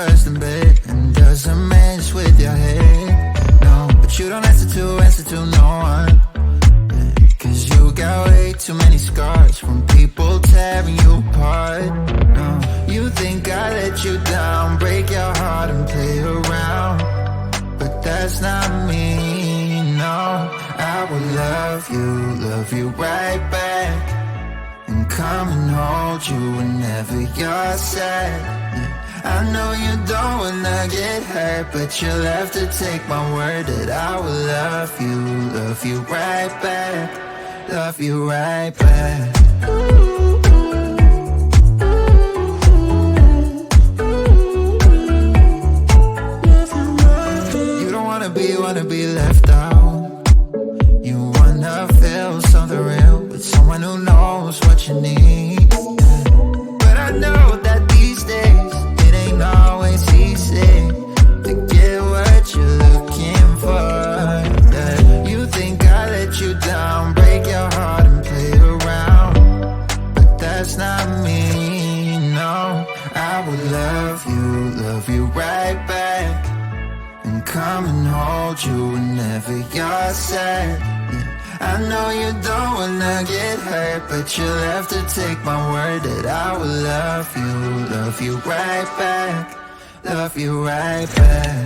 first in bed and doesn't mess with your head. No, but you don't answer to no one. Cause you got way too many scars from people tearing you apart. No, you think I let you down, break your heart and play around, but that's not me, no. I will love you right back, and come and hold you whenever you're sad. I know you don't wanna get hurt, but you'll have to take my word that I will love you right back, love you right back. You don't wanna be left out. You wanna feel something real with someone who knows what you need. But I know that these days it ain't always easy to get what you're looking for. Yeah. You think I let you down, break your heart and play around, but that's not me, no. I will love you right back, and come and hold you whenever you're sad. I know you don't wanna get hurt, but you'll have to take my word that I will love you right back, love you right back.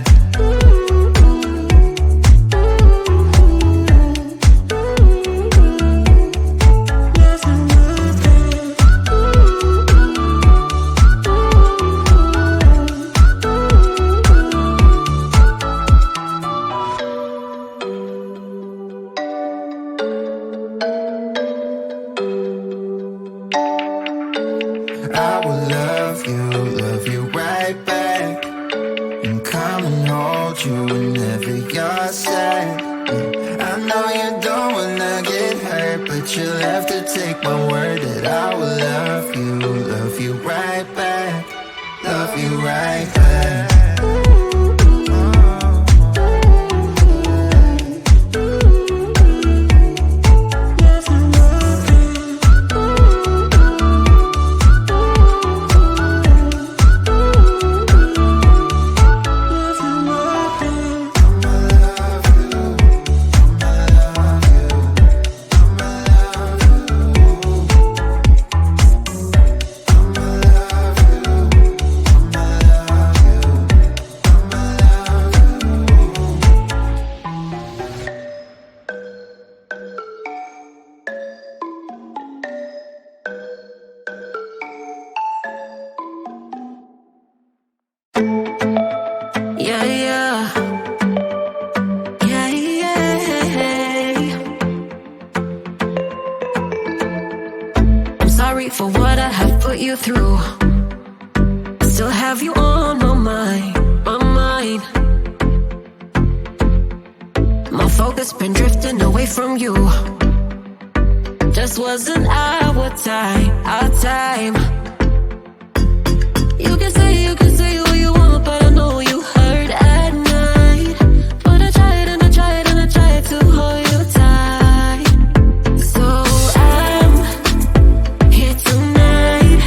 I will love you right back, and come and hold you whenever you're sad. I know you don't wanna get hurt, but you'll have to take my word that I will love you right back, love you right back. For what I have put you through, still have you on my mind. My focus been drifting away from you. Just wasn't our time. You can say what you want, but I know you hurt at night. But I tried and I tried and I tried to hold you tight. So I'm here tonight,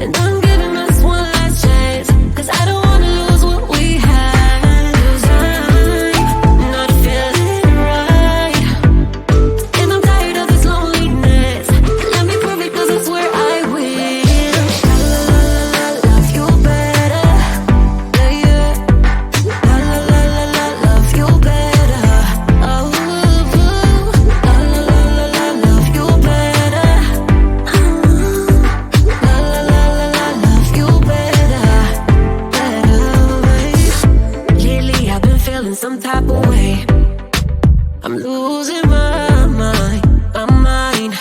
and I'm giving us one last chance, 'cause I don't wanna lose what we had. 'Cause I'm not feeling right, and I'm tired of this loneliness. Let me prove it, 'cause I swear I will. Love you better, yeah. Love you better. Oh, love you better. Love you better, Lately I've been feeling some type of way. I'm losing my mind.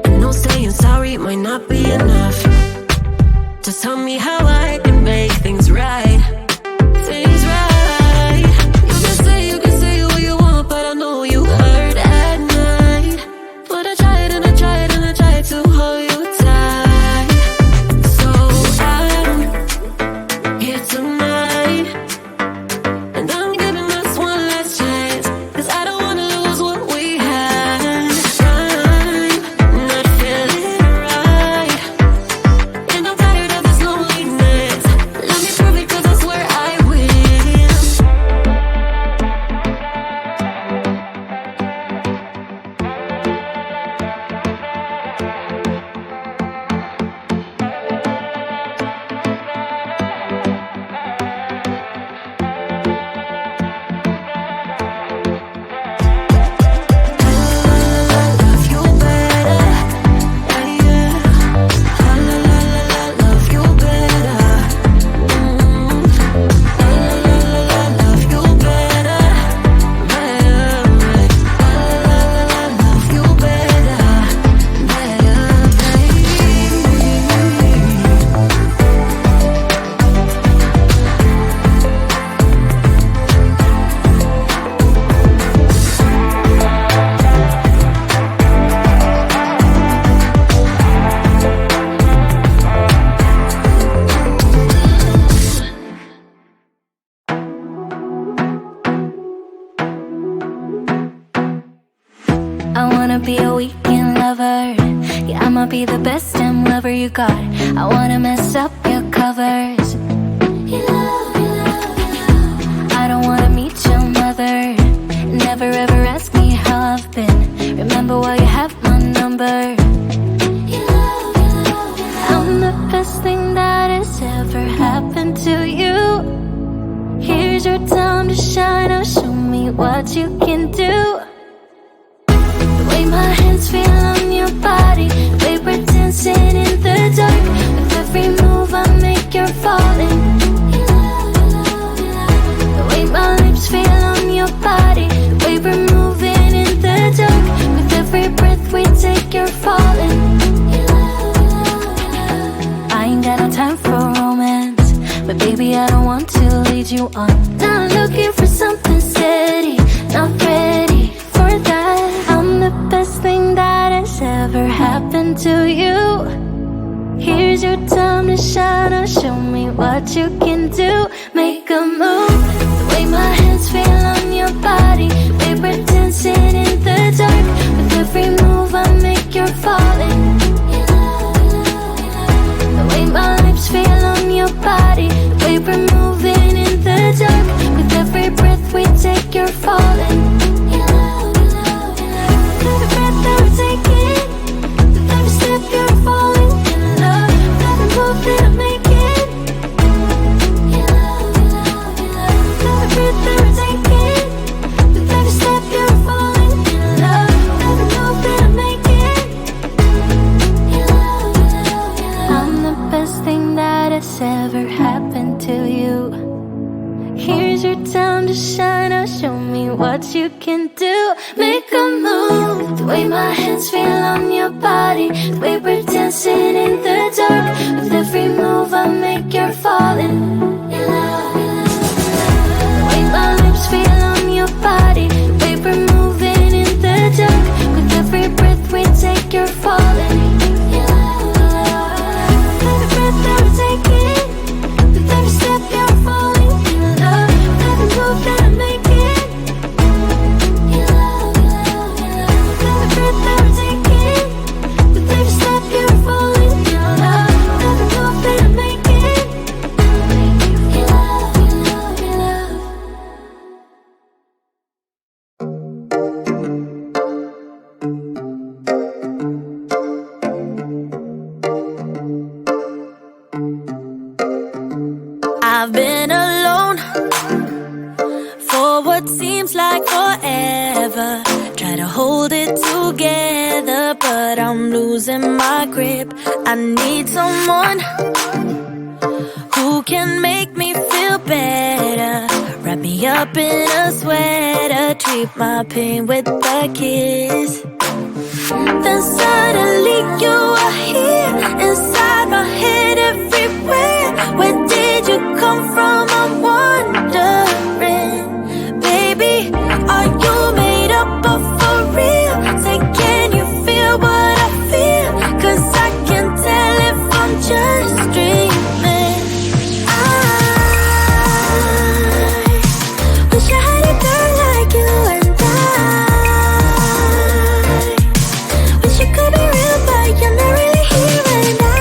I know saying sorry might not be enough. Just tell me how I can make things right. You can say what you want, but I know you hurt at night. But I tried and I tried and I tried to hold you tight. So I'm here tonight, and I'm giving us one last be a weekend lover. Yeah, I'ma be the best damn lover you got. I wanna mess up your covers. I don't wanna meet your mother. Never ever ask me how I've been. Remember while you have my number. I'm the best thing that has ever happened to you. Here's your time to shine. Now show me what you can do. The way my hands feel on your body, the way we're dancing in the dark. With every move I make, you're falling. The way my lips feel on your body, the way we're moving in the dark. With every breath we take, you're falling. I ain't got no time for romance, but baby I don't want to lead you on. Not looking for something steady, not ready for that. I'm the best thing that has ever happened to you. Here's your time to shine. Now show me what you can do. Make a move. The way my hands feel on your body, the way we're dancing in the dark. With every move I make, you're falling. The way my lips feel on your body, the way we're moving in the dark. With every breath we take, you're falling. Every breath that we're taking, with every step you're falling in love. With every move that I'm making, every breath that we're taking, with every step you're falling in love. With every move that I'm making, I'm the best thing that has ever happened to you. Here's your time to shine. Now show me what you can do. Make a move. The way my hands feel on your body, the way we're dancing in the dark. With every move I make, you're falling. The way my lips feel on your body, the way we're moving in the dark. With every breath we take, you're falling. Every breath that we're taking, with every step you're falling in love. With every move that I'm making, every breath that we're taking, with every step you're falling in love. With every move that I'm making, I've been alone for what seems like forever. Try to hold it together, but I'm losing my grip. I need someone who can make me feel better. Wrap me up in a sweater, treat my pain with a kiss. Then suddenly you are here, inside my head, everywhere. Where did you come from? I'm wondering. Baby, are you made up of for real? Say, can you feel what I feel? 'Cause I can tell if I'm just dreaming. I wish I had a girl like you, and I wish you could be real, but you're not really here. And I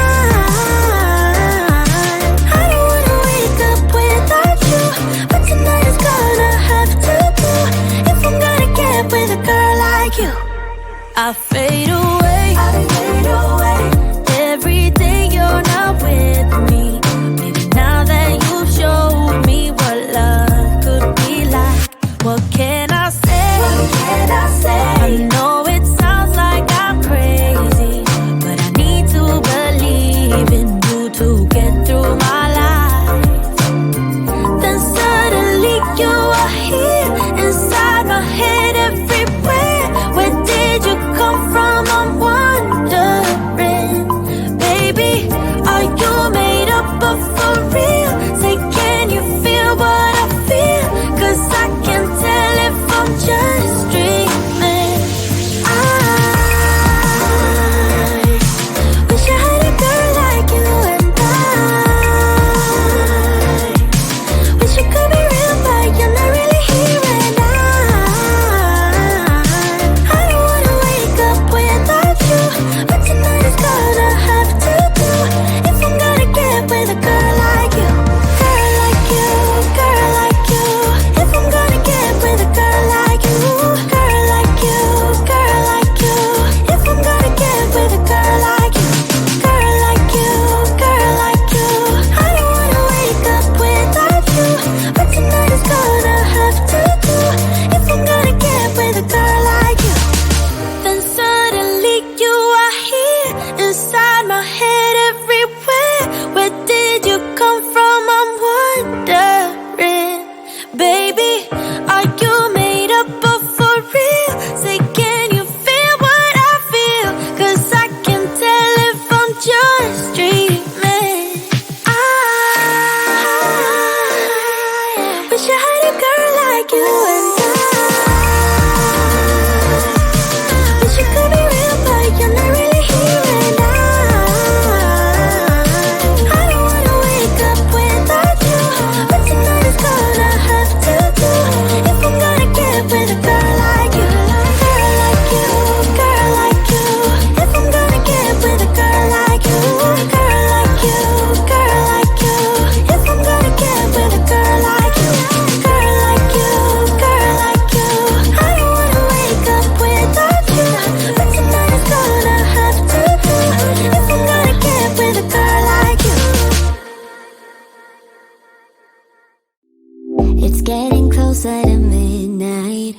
It's getting closer to midnight.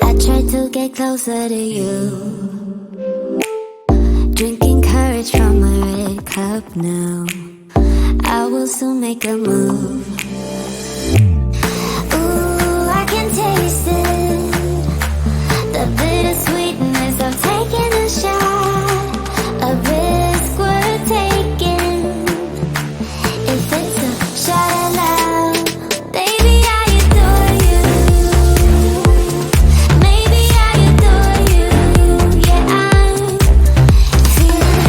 I try to get closer to you. Drinking courage from a red cup now. I will soon make a move. Ooh, I can taste it. The bittersweetness of taking a shot. A risk worth taking. If it's a shot at love, baby, I adore you. Maybe I adore you. Yeah, I'm feeling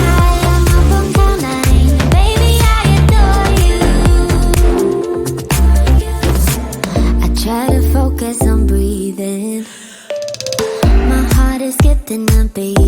high, I'm up on cloud nine. Baby, I adore you. I try to focus on breathing. My heart is skipping a beat.